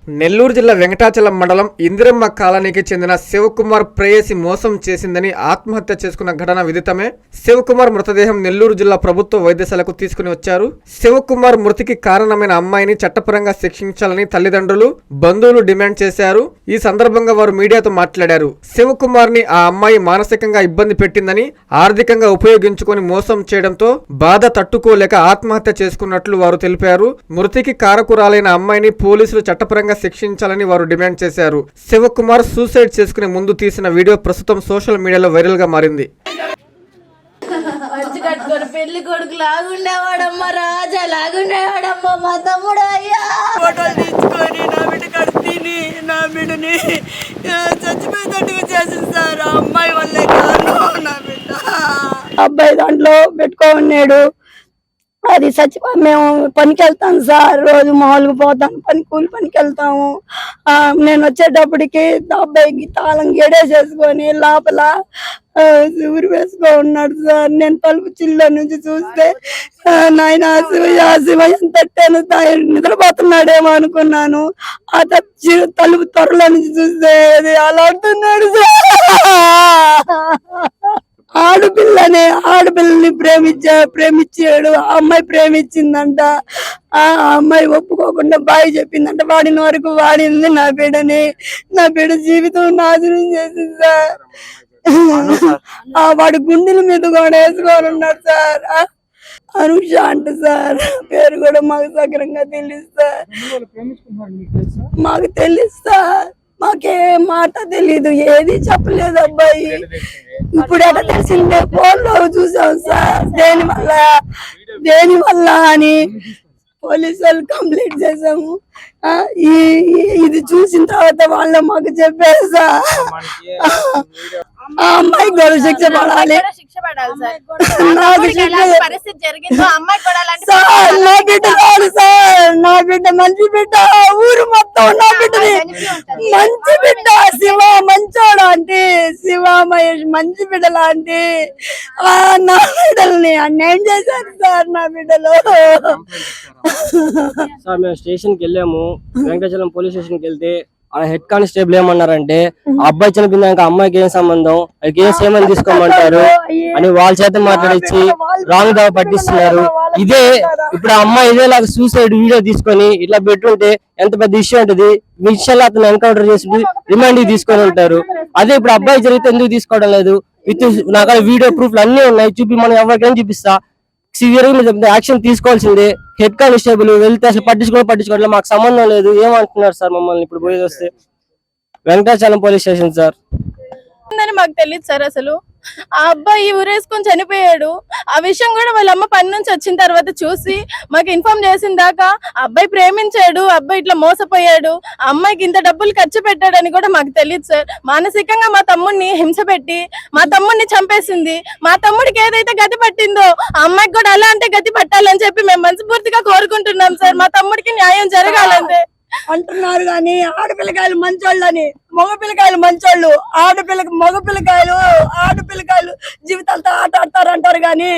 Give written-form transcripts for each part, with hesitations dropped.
నెల్లూరు జిల్లా వెంకటాచలం మండలం ఇందిరమ్మ కాలనీకి చెందిన శివకుమార్ ప్రేయసి మోసం చేసిందని ఆత్మహత్య చేసుకున్న ఘటన విదితమే. శివకుమార్ మృతదేహం నెల్లూరు జిల్లా ప్రభుత్వ వైద్యశాలకు తీసుకుని వచ్చారు. శివకుమార్ మృతికి కారణమైన అమ్మాయిని చట్టపరంగా శిక్షించాలని తల్లిదండ్రులు, బంధువులు డిమాండ్ చేశారు. ఈ సందర్భంగా వారు మీడియాతో మాట్లాడారు. శివకుమార్ ని ఆ అమ్మాయి మానసికంగా ఇబ్బంది పెట్టిందని, ఆర్థికంగా ఉపయోగించుకొని మోసం చేయడంతో బాధ తట్టుకోలేక ఆత్మహత్య చేసుకున్నట్లు వారు తెలిపారు. మృతికి కారకురాలైన అమ్మాయిని పోలీసులు చట్టపరంగా శిక్షించాలని వారు డిమాండ్ చేశారు. శివకుమార్ సూసైడ్ చేసుకునే ముందు తీసిన వీడియో ప్రస్తుతం సోషల్ మీడియాలో వైరల్ గా మారింది. పెళ్లి కొడుకు లాగుండేవాడమ్మా, రాజా లాగుండేవాడమ్మా, మా తమ్ముడు అయ్యా ఫోటోలు తీసుకొని నా బిడ్డ కడితీని, నా బిడ్డని చచ్చిపోయేటట్టుగా చేసింది సార్. ఆ అమ్మాయి వల్లే కారణం. నా బిడ్డ అబ్బాయి దాంట్లో పెట్టుకోన్నాడు. అది మేము పనికి వెళ్తాం సార్, రోజు మామూలుగా పోతాను, కూలి పనికి వెళ్తాము. నేను వచ్చేటప్పటికి అబ్బాయికి తాళం గేడేసేసుకొని లోపల ఊరి వేసుకో ఉన్నాడు సార్. నేను తలుపు చిల్ల నుంచి చూస్తే నాయన శివ ఎంత నిద్రపోతున్నాడేమో అనుకున్నాను. ఆ తలుపు త్వరలో నుంచి చూస్తే అలా అంటున్నాడు సార్. ఆడపిల్లని ప్రేమించాడు. ఆ అమ్మాయి ప్రేమించిందంట. ఆ అమ్మాయి ఒప్పుకోకుండా బాయ్ చెప్పిందంట. వాడిన వరకు వాడింది నా బిడ్డని. నా బిడ్డ జీవితం నాశనం చేసింది సార్. వాడి గుండెల మీద కూడా వేసుకొని ఉన్నాడు సార్. అనుష అంట సార్, పేరు కూడా మాకు సక్రంగా తెలుసు సార్. మాకు తెలుసు సార్, మాకేం మాట తెలీదు, ఏది చెప్పలేదు అబ్బాయి. ఇప్పుడు ఎలా తెలిసిందే, ఫోన్ లో చూసాం సార్. దేని వల్ల అని పోలీసు వాళ్ళు కంప్లైంట్ చేసాము. ఇది చూసిన తర్వాత వాళ్ళు మాకు చెప్పారు సార్, ఆ అమ్మాయి కూడా శిక్ష పడాలి. నా బిడ్డ కాదు సార్, నా బిడ్డ మంచి బిడ్డ. ఊరు మొత్తం నా బిడ్డని మంచి బిడ్డ. శివ మంచోడు అంటే, శివ మహేష్ మంచి బిడ్డ లాంటి నా బిడ్డల్ని అన్యాయం చేశారు సార్. నా బిడ్డలు సార్ మేము స్టేషన్ కి వెళ్ళాము. వెంకటాచలం పోలీస్ స్టేషన్ కి వెళ్తే ఆ హెడ్ కానిస్టేబుల్ ఏమన్నారంటే, అబ్బాయి చనిపోయినాక అమ్మాయికి ఏం సంబంధం, అది ఏం సేమని తీసుకోమంటారు అని వాళ్ళ చేత మాట్లాడించి రాంగ్ దావ పట్టిస్తున్నారు. ఇదే ఇప్పుడు ఆ అమ్మాయి ఇదేలాగా సూసైడ్ వీడియో తీసుకొని ఇట్లా పెట్టుంటే ఎంత పెద్ద ఇష్యూ ఉంటుంది. విషయాలు అతను ఎన్కౌంటర్ చేసి రిమాండ్ తీసుకొని ఉంటారు. అదే ఇప్పుడు అబ్బాయి జరిగితే ఎందుకు తీసుకోవడం లేదు? విత్ నాకు వీడియో ప్రూఫ్లు అన్ని ఉన్నాయి, చూపి మనం ఎవరికైనా చూపిస్తా. సివియర్ యాక్షన్ తీసుకోవాల్సిందే. హెడ్ కానిస్టేబుల్ వెళ్తే అసలు పట్టించుకోవట్లేదు, మాకు సంబంధం లేదు ఏమంటున్నారు సార్ మమ్మల్ని. ఇప్పుడు పోయి వస్తే వెంకటాచలం పోలీస్ స్టేషన్ సార్ మాకు తెలియదు సార్. అసలు ఆ అబ్బాయి ఊరేసుకొని చనిపోయాడు. ఆ విషయం కూడా వాళ్ళ అమ్మ పని నుంచి వచ్చిన తర్వాత చూసి మాకు ఇన్ఫార్మ్ చేసిన దాకా అబ్బాయి ప్రేమించాడు, అబ్బాయి ఇట్లా మోసపోయాడు, ఆ అమ్మాయికి ఇంత డబ్బులు ఖర్చు పెట్టాడని కూడా మాకు తెలియదు సార్. మానసికంగా మా తమ్ముడిని హింస పెట్టి మా తమ్ముడిని చంపేసింది. మా తమ్ముడికి ఏదైతే గతి పట్టిందో ఆ అమ్మాయికి కూడా అలాంటి గతి పట్టాలని చెప్పి మేము మనస్ఫూర్తిగా కోరుకుంటున్నాం సార్. మా తమ్ముడికి న్యాయం జరగాలంటే అంటున్నారు కానీ ఆడపిల్లకాయలు మంచోళ్ళని, మగ పిల్లకాయలు మంచోళ్ళు. మగ పిల్లకాయలు జీవితాలతో ఆట ఆడతారంటారు కానీ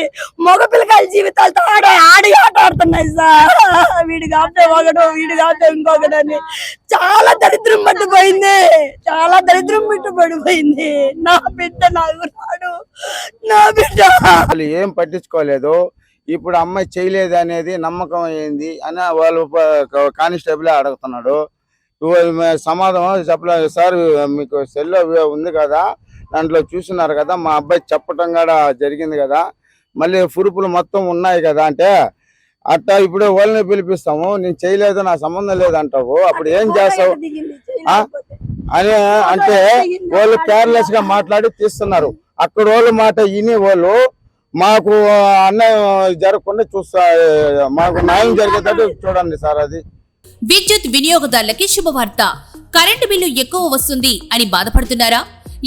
మగ పిల్లకాయలు జీవితాలతో ఆడి ఆట ఆడుతున్నాయి సార్. వీడి కాపుతే ఒకడు, వీడి కాపుతే ఇంకొకడని చాలా దరిద్రం పడిపోయింది. నా బిడ్డ నాకు రాడు, నా బిడ్డ ఏం పట్టించుకోలేదు. ఇప్పుడు అమ్మాయి చేయలేదు అనేది నమ్మకం అయింది అని వాళ్ళు కానిస్టేబుల్ అడుగుతున్నాడు. సమాధానం చెప్పలేదు సార్. మీకు సెల్లో ఉంది కదా, దాంట్లో చూస్తున్నారు కదా, మా అబ్బాయి చెప్పటం కూడా జరిగింది కదా, మళ్ళీ ప్రూఫ్లు మొత్తం ఉన్నాయి కదా అంటే, అట్టా ఇప్పుడు వాళ్ళని పిలిపిస్తాము, నేను చేయలేదు, నా సంబంధం లేదంటావు, అప్పుడు ఏం చేస్తావు అని అంటే వాళ్ళు కేర్లెస్ గా మాట్లాడి తీస్తున్నారు. అక్కడ వాళ్ళ మాట విని వాళ్ళు మాకు అన్యాయం జరగకుండా మాకు న్యాయం జరిగేటట్టు చూడండి సార్. అది విద్యుత్ వినియోగదారులకి శుభవార్త. కరెంటు బిల్లు ఎక్కువ వస్తుంది అని బాధపడుతున్నారా?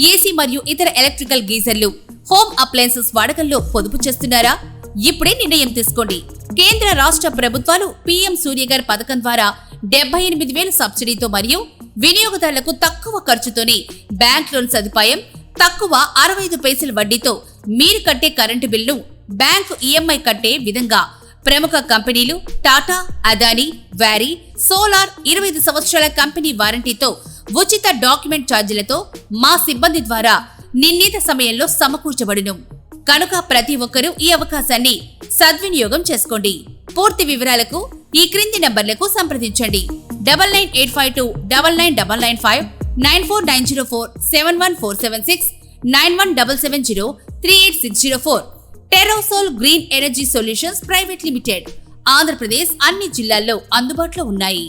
ఏసీ మరియు ఇతర ఎలక్ట్రికల్ గీజర్లు, హోమ్ అప్లయన్సెస్ వాడకంలో పొదుపు చేస్తున్నారా? ఇప్పుడే నిర్ణయం తీసుకోండి. కేంద్ర రాష్ట్ర ప్రభుత్వాలు PM సూర్యగర్ పథకం ద్వారా 78,000 సబ్సిడీతో మరియు వినియోగదారులకు తక్కువ ఖర్చుతోనే బ్యాంక్ లోన్ సదుపాయం, తక్కువ 65 పైసల వడ్డీతో మీరు కట్టే కరెంటు బిల్లు బ్యాంకు EMI కట్టే విధంగా ప్రముఖ కంపెనీలు టాటా, అదానీ, వ్యారీ, సోలార్ 25 సంవత్సరాల కంపెనీ వారంటీతో ఉచిత డాక్యుమెంట్ ఛార్జీలతో మా సిబ్బంది ద్వారా నిర్ణీత సమయంలో సమకూర్చబడును. కనుక ప్రతి ఒక్కరూ ఈ అవకాశాన్ని సద్వినియోగం చేసుకోండి. పూర్తి వివరాలకు ఈ క్రింది నంబర్లకు సంప్రదించండి. 9985299995, 9490471476, 9177038604. Terosol green energy solutions private limited, Andhra Pradesh అన్ని జిల్లాల్లో అందుబాటులో ఉన్నాయి.